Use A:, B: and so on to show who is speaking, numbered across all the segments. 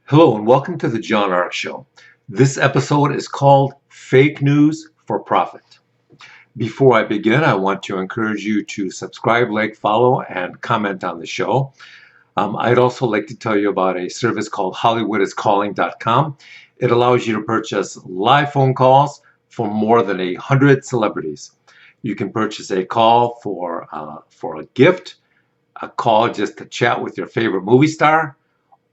A: Hello and welcome to the John Ark Show. This episode is called Fake News for Profit. Before I begin, I want to encourage you to subscribe, like, follow, and comment on the show. I'd also like to tell you about a service called HollywoodIsCalling.com. It allows you to purchase live phone calls for more than 100 celebrities. You can purchase a call for a gift, a call just to chat with your favorite movie star,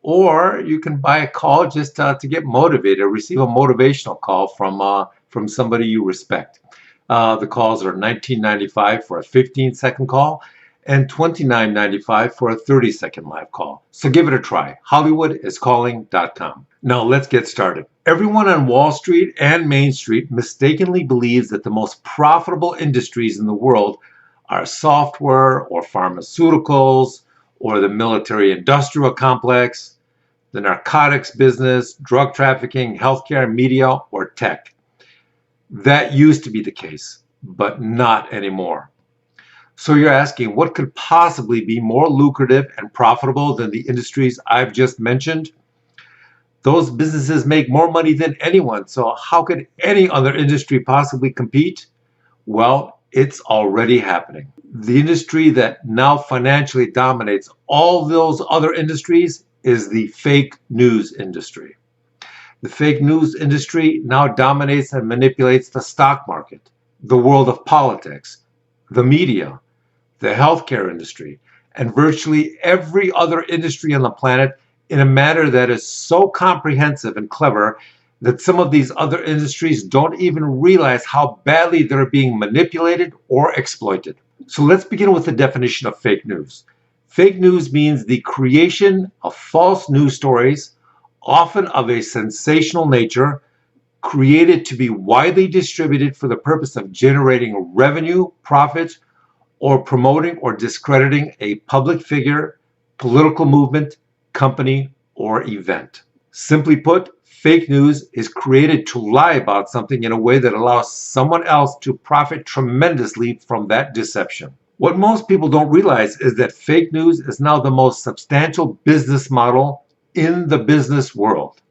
A: or you can buy a call just to get motivated, or receive a motivational call from somebody you respect. The calls are $19.95 for a 15-second call and $29.95 for a 30-second live call. So give it a try. HollywoodIsCalling.com. Now let's get started. Everyone on Wall Street and Main Street mistakenly believes that the most profitable industries in the world are software or pharmaceuticals or the military-industrial complex, the narcotics business, drug trafficking, healthcare, media, or tech. That used to be the case, but not anymore. So you're asking, what could possibly be more lucrative and profitable than the industries I've just mentioned? Those businesses make more money than anyone, so how could any other industry possibly compete? Well, it's already happening. The industry that now financially dominates all those other industries is the fake news industry. The fake news industry now dominates and manipulates the stock market, the world of politics, the media, the healthcare industry, and virtually every other industry on the planet in a manner that is so comprehensive and clever that some of these other industries don't even realize how badly they're being manipulated or exploited. So let's begin with the definition of fake news. Fake news means the creation of false news stories, often of a sensational nature, created to be widely distributed for the purpose of generating revenue, profit, or promoting or discrediting a public figure, political movement, company, or event. Simply put, fake news is created to lie about something in a way that allows someone else to profit tremendously from that deception. What most people don't realize is that fake news is now the most substantial business model in the business world.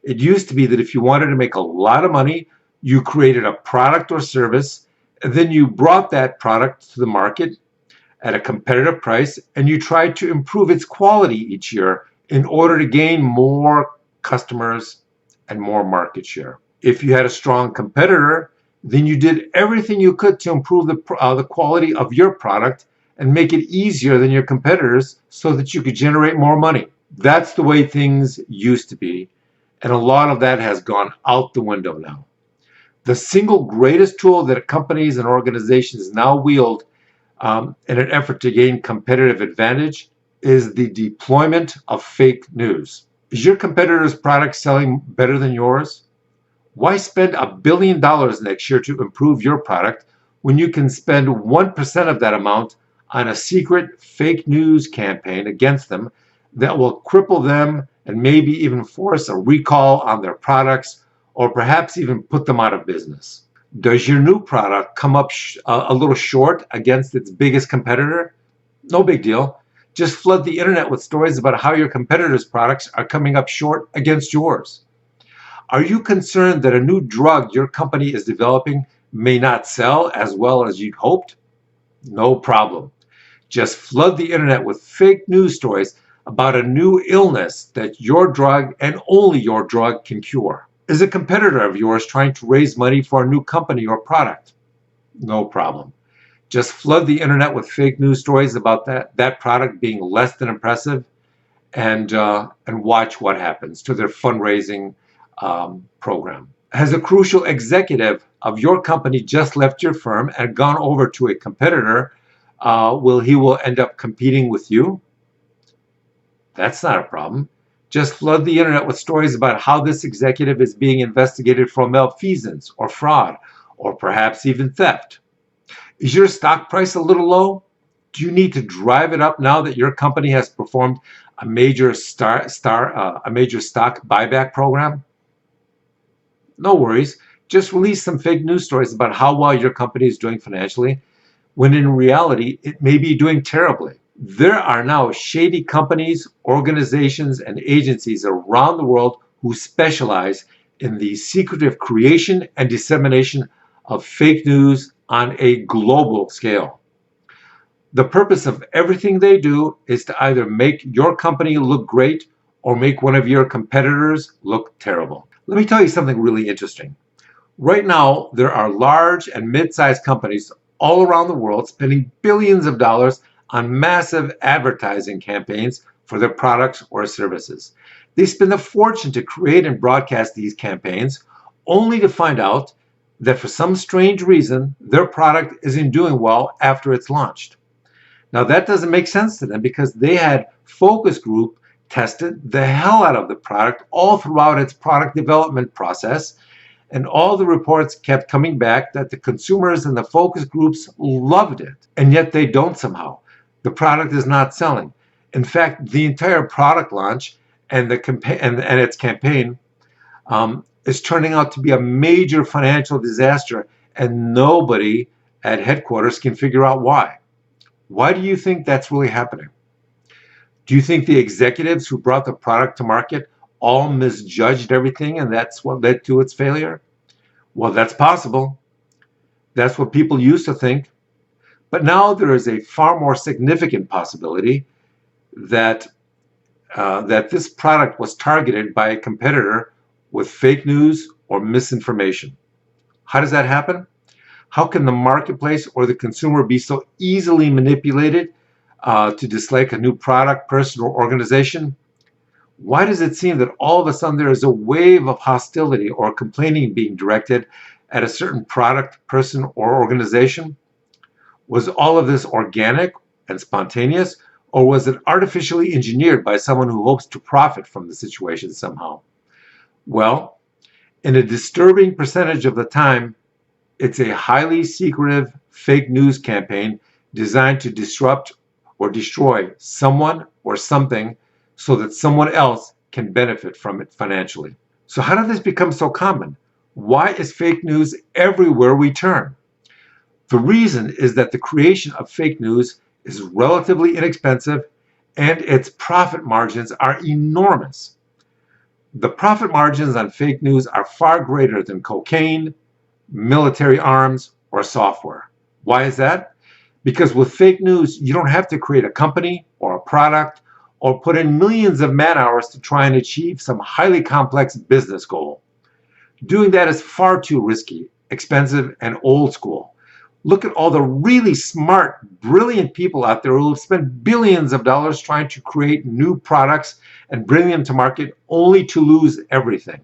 A: It used to be that if you wanted to make a lot of money, you created a product or service, and then you brought that product to the market at a competitive price, and you tried to improve its quality each year in order to gain more customers and more market share. If you had a strong competitor, then you did everything you could to improve the quality of your product and make it easier than your competitors so that you could generate more money. That's the way things used to be, and a lot of that has gone out the window now. The single greatest tool that companies and organizations now wield in an effort to gain competitive advantage is the deployment of fake news. Is your competitor's product selling better than yours? Why spend $1 billion next year to improve your product when you can spend 1% of that amount on a secret fake news campaign against them that will cripple them and maybe even force a recall on their products, or perhaps even put them out of business? Does your new product come up a little short against its biggest competitor? No big deal. Just flood the internet with stories about how your competitors' products are coming up short against yours. Are you concerned that a new drug your company is developing may not sell as well as you'd hoped? No problem. Just flood the internet with fake news stories about a new illness that your drug and only your drug can cure. Is a competitor of yours trying to raise money for a new company or product? No problem. Just flood the internet with fake news stories about that product being less than impressive, and watch what happens to their fundraising program. Has a crucial executive of your company just left your firm and gone over to a competitor? Will end up competing with you? That's not a problem. Just flood the internet with stories about how this executive is being investigated for malfeasance or fraud, or perhaps even theft. Is your stock price a little low? Do you need to drive it up now that your company has performed a major stock buyback program? No worries. Just release some fake news stories about how well your company is doing financially, when in reality it may be doing terribly. There are now shady companies, organizations, and agencies around the world who specialize in the secretive creation and dissemination of fake news on a global scale. The purpose of everything they do is to either make your company look great or make one of your competitors look terrible. Let me tell you something really interesting. Right now, there are large and mid-sized companies all around the world spending billions of dollars on massive advertising campaigns for their products or services. They spend a fortune to create and broadcast these campaigns, only to find out that for some strange reason, their product isn't doing well after it's launched. Now, that doesn't make sense to them because they had focus group tested the hell out of the product all throughout its product development process, and all the reports kept coming back that the consumers and the focus groups loved it, and yet they don't somehow. The product is not selling. In fact, the entire product launch and its campaign is turning out to be a major financial disaster, and nobody at headquarters can figure out why. Why do you think that's really happening? Do you think the executives who brought the product to market all misjudged everything and that's what led to its failure? Well, that's possible. That's what people used to think. But now there is a far more significant possibility that this product was targeted by a competitor with fake news or misinformation. How does that happen? How can the marketplace or the consumer be so easily manipulated to dislike a new product, person, or organization? Why does it seem that all of a sudden there is a wave of hostility or complaining being directed at a certain product, person, or organization? Was all of this organic and spontaneous, or was it artificially engineered by someone who hopes to profit from the situation somehow? Well, in a disturbing percentage of the time, it's a highly secretive fake news campaign designed to disrupt or destroy someone or something so that someone else can benefit from it financially. So how did this become so common? Why is fake news everywhere we turn? The reason is that the creation of fake news is relatively inexpensive and its profit margins are enormous. The profit margins on fake news are far greater than cocaine, military arms, or software. Why is that? Because with fake news, you don't have to create a company or a product or put in millions of man hours to try and achieve some highly complex business goal. Doing that is far too risky, expensive, and old school. Look at all the really smart, brilliant people out there who have spent billions of dollars trying to create new products and bring them to market only to lose everything.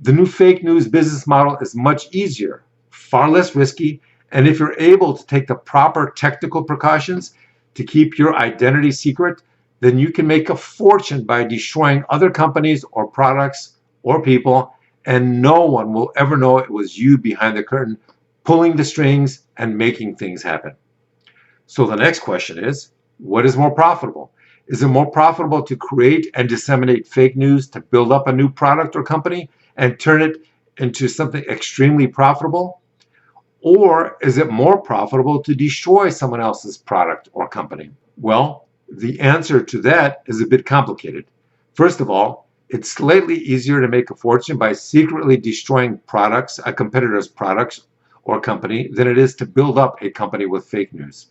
A: The new fake news business model is much easier, far less risky, and if you're able to take the proper technical precautions to keep your identity secret, then you can make a fortune by destroying other companies or products or people, and no one will ever know it was you behind the curtain pulling the strings and making things happen. So the next question is, what is more profitable? Is it more profitable to create and disseminate fake news to build up a new product or company and turn it into something extremely profitable? Or is it more profitable to destroy someone else's product or company? Well, the answer to that is a bit complicated. First of all, it's slightly easier to make a fortune by secretly destroying products, a competitor's products or company, than it is to build up a company with fake news.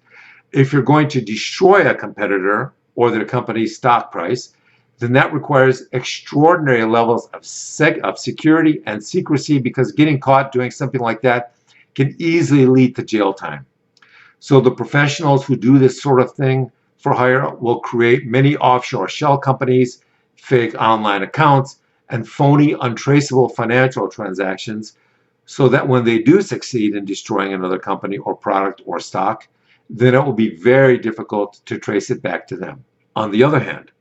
A: If you're going to destroy a competitor or their company's stock price, then that requires extraordinary levels of security and secrecy, because getting caught doing something like that can easily lead to jail time. So the professionals who do this sort of thing for hire will create many offshore shell companies, fake online accounts, and phony, untraceable financial transactions, so that when they do succeed in destroying another company or product or stock, then it will be very difficult to trace it back to them. On the other hand,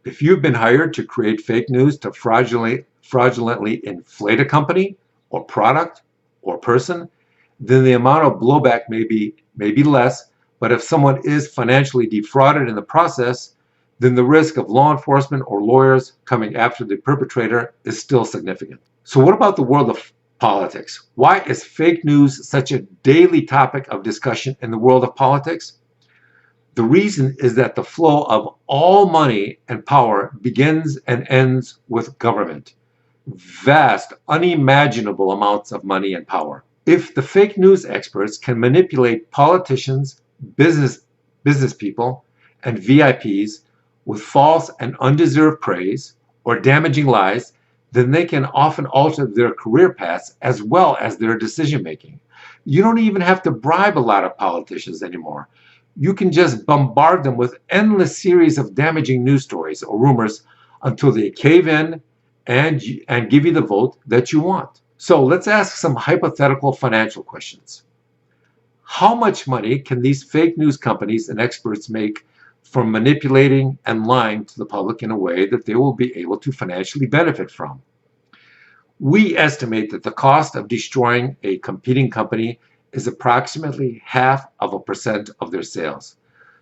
A: if you've been hired to create fake news to fraudulently inflate a company or product or person, then the amount of blowback may be less, but if someone is financially defrauded in the process, then the risk of law enforcement or lawyers coming after the perpetrator is still significant. So what about the world of politics? Why is fake news such a daily topic of discussion in the world of politics? The reason is that the flow of all money and power begins and ends with government. Vast, unimaginable amounts of money and power. If the fake news experts can manipulate politicians, business people, and VIPs with false and undeserved praise or damaging lies, then they can often alter their career paths as well as their decision making. You don't even have to bribe a lot of politicians anymore. You can just bombard them with endless series of damaging news stories or rumors until they cave in and give you the vote that you want. So let's ask some hypothetical financial questions. How much money can these fake news companies and experts make from manipulating and lying to the public in a way that they will be able to financially benefit from? We estimate that the cost of destroying a competing company is approximately 0.5% of their sales.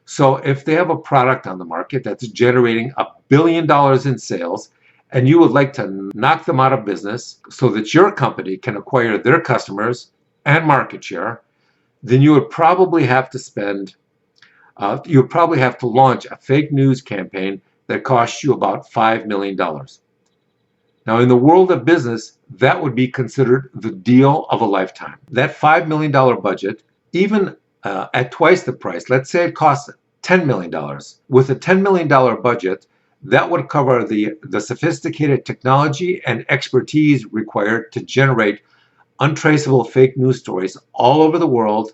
A: So if they have a product on the market that's generating $1 billion in sales, and you would like to knock them out of business so that your company can acquire their customers and market share, then you would probably have to launch a fake news campaign that costs you about $5 million. Now, in the world of business, that would be considered the deal of a lifetime. That $5 million budget, even at twice the price, let's say it costs $10 million. With a $10 million budget, that would cover the sophisticated technology and expertise required to generate untraceable fake news stories all over the world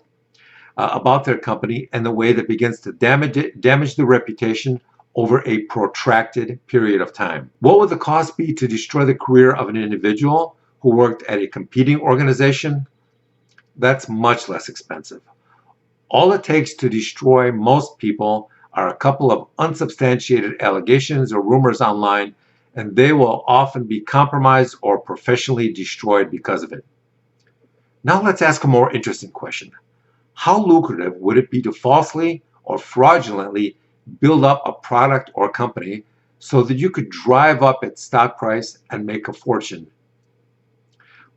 A: about their company in a way that begins to damage the reputation over a protracted period of time. What would the cost be to destroy the career of an individual who worked at a competing organization? That's much less expensive. All it takes to destroy most people are a couple of unsubstantiated allegations or rumors online, and they will often be compromised or professionally destroyed because of it. Now let's ask a more interesting question. How lucrative would it be to falsely or fraudulently build up a product or company so that you could drive up its stock price and make a fortune?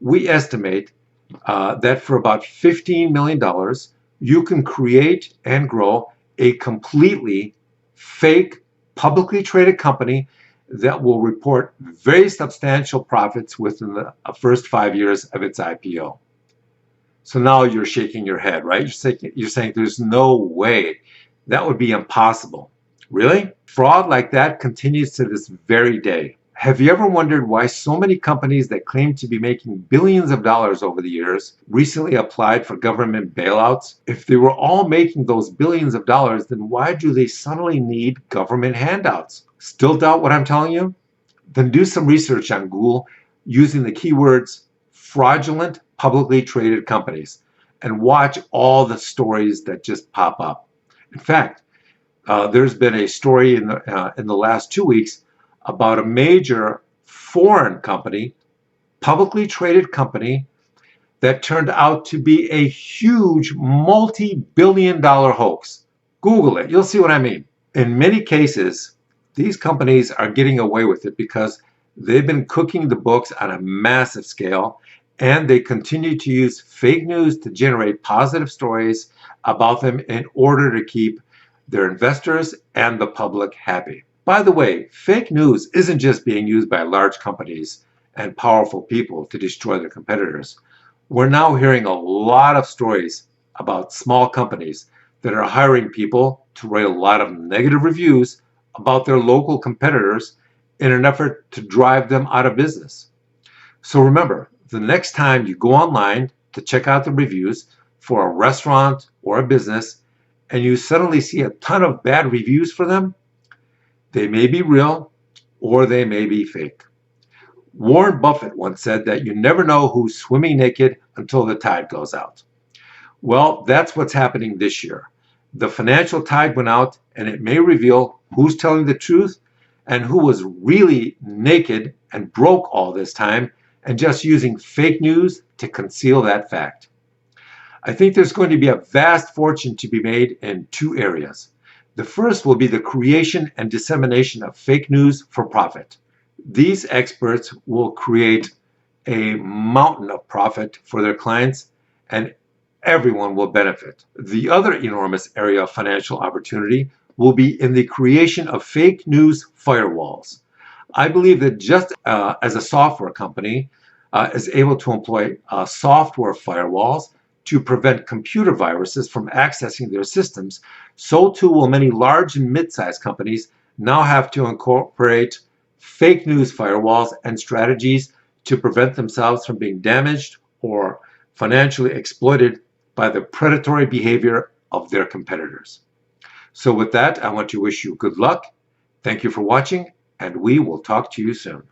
A: We estimate that for about $15 million, you can create and grow a completely fake, publicly traded company that will report very substantial profits within the first 5 years of its IPO. So now you're shaking your head, right? You're saying there's no way. That would be impossible. Really? Fraud like that continues to this very day. Have you ever wondered why so many companies that claim to be making billions of dollars over the years recently applied for government bailouts? If they were all making those billions of dollars, then why do they suddenly need government handouts? Still doubt what I'm telling you? Then do some research on Google using the keywords fraudulent publicly traded companies and watch all the stories that just pop up. In fact, there's been a story in the last 2 weeks about a major foreign company, publicly traded company, that turned out to be a huge multi-billion-dollar hoax. Google it, you'll see what I mean. In many cases, these companies are getting away with it because they've been cooking the books on a massive scale, and they continue to use fake news to generate positive stories about them in order to keep their investors and the public happy. By the way, fake news isn't just being used by large companies and powerful people to destroy their competitors. We're now hearing a lot of stories about small companies that are hiring people to write a lot of negative reviews about their local competitors in an effort to drive them out of business. So remember, the next time you go online to check out the reviews for a restaurant or a business and you suddenly see a ton of bad reviews for them, they may be real or they may be fake. Warren Buffett once said that you never know who's swimming naked until the tide goes out. Well, that's what's happening this year. The financial tide went out, and it may reveal who's telling the truth and who was really naked and broke all this time and just using fake news to conceal that fact. I think there's going to be a vast fortune to be made in 2 areas. The first will be the creation and dissemination of fake news for profit. These experts will create a mountain of profit for their clients, and everyone will benefit. The other enormous area of financial opportunity will be in the creation of fake news firewalls. I believe that just as a software company is able to employ software firewalls to prevent computer viruses from accessing their systems, so too will many large and mid-sized companies now have to incorporate fake news firewalls and strategies to prevent themselves from being damaged or financially exploited by the predatory behavior of their competitors. So with that, I want to wish you good luck. Thank you for watching, and we will talk to you soon.